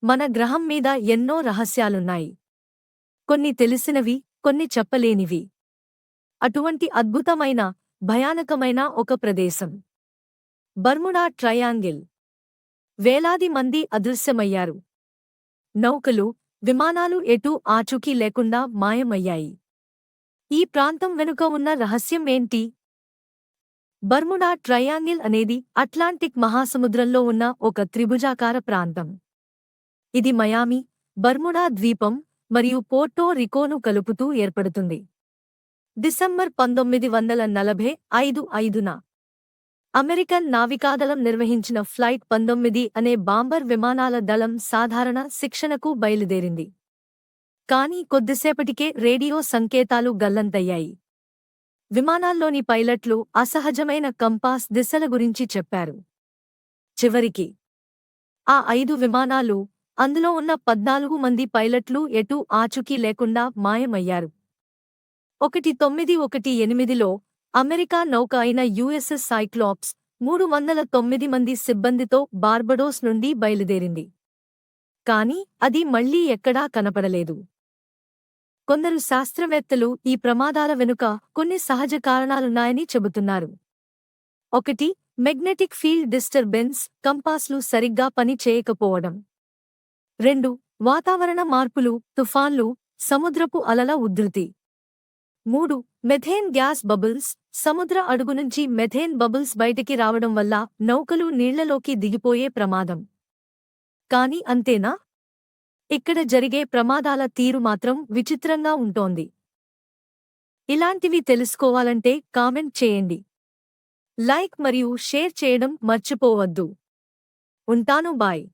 మన గ్రహం మీద ఎన్నో రహస్యాలున్నాయి. కొన్ని తెలిసినవి, కొన్ని చెప్పలేనివి. అటువంటి అద్భుతమైన, భయానకమైన ఒక ప్రదేశం బర్ముడా ట్రయాంగిల్. వేలాది మంది అదృశ్యమయ్యారు. నౌకలు, విమానాలు ఎటూ ఆచూకీ లేకుండా మాయమయ్యాయి. ఈ ప్రాంతం వెనుక ఉన్న రహస్యం ఏంటి? బర్ముడా ట్రయాంగిల్ అనేది అట్లాంటిక్ మహాసముద్రంలో ఉన్న ఒక త్రిభుజాకార ప్రాంతం. ఇది మయామి, బర్ముడా ద్వీపం మరియు పోర్టో రికోను కలుపుతూ ఏర్పడుతుంది. డిసెంబర్ 1945 అమెరికన్ నావికాదళం నిర్వహించిన ఫ్లైట్ 19 అనే బాంబర్ విమానాల దళం సాధారణ శిక్షణకు బయలుదేరింది. కానీ కొద్దిసేపటికే రేడియో సంకేతాలు గల్లంతయ్యాయి. విమానాల్లోని పైలట్లు అసహజమైన కంపాస్ దిశల గురించి చెప్పారు. చివరికి ఆ 5 విమానాలు, అందులో ఉన్న 14 మంది పైలట్లు ఎటూ ఆచూకీ లేకుండా మాయమయ్యారు. 1918లో అమెరికా నౌక అయిన యుఎస్ఎస్ సైక్లోప్స్ 309 మంది సిబ్బందితో బార్బడోస్ నుండి బయలుదేరింది. కాని అది మళ్లీ ఎక్కడా కనపడలేదు. కొందరు శాస్త్రవేత్తలు ఈ ప్రమాదాల వెనుక కొన్ని సహజ కారణాలున్నాయని చెబుతున్నారు. 1. మెగ్నెటిక్ ఫీల్డ్ డిస్టర్బెన్స్, కంపాస్లు సరిగ్గా పని చేయకపోవడం. 2. వాతావరణ మార్పులు, తుఫాన్లు, సముద్రపు అలల ఉధృతి. 3. మెథేన్ గ్యాస్ బబుల్స్, సముద్ర అడుగు నుంచి మెథేన్ బబుల్స్ బయటికి రావడం వల్ల నౌకలు నీళ్లలోకి దిగిపోయే ప్రమాదం. కాని అంతేనా? ఇక్కడ జరిగే ప్రమాదాల తీరు మాత్రం విచిత్రంగా ఉంటోంది. ఇలాంటివి తెలుసుకోవాలంటే కామెంట్ చేయండి. లైక్ మరియు షేర్ చేయడం మర్చిపోవద్దు. ఉంటాను. బాయ్.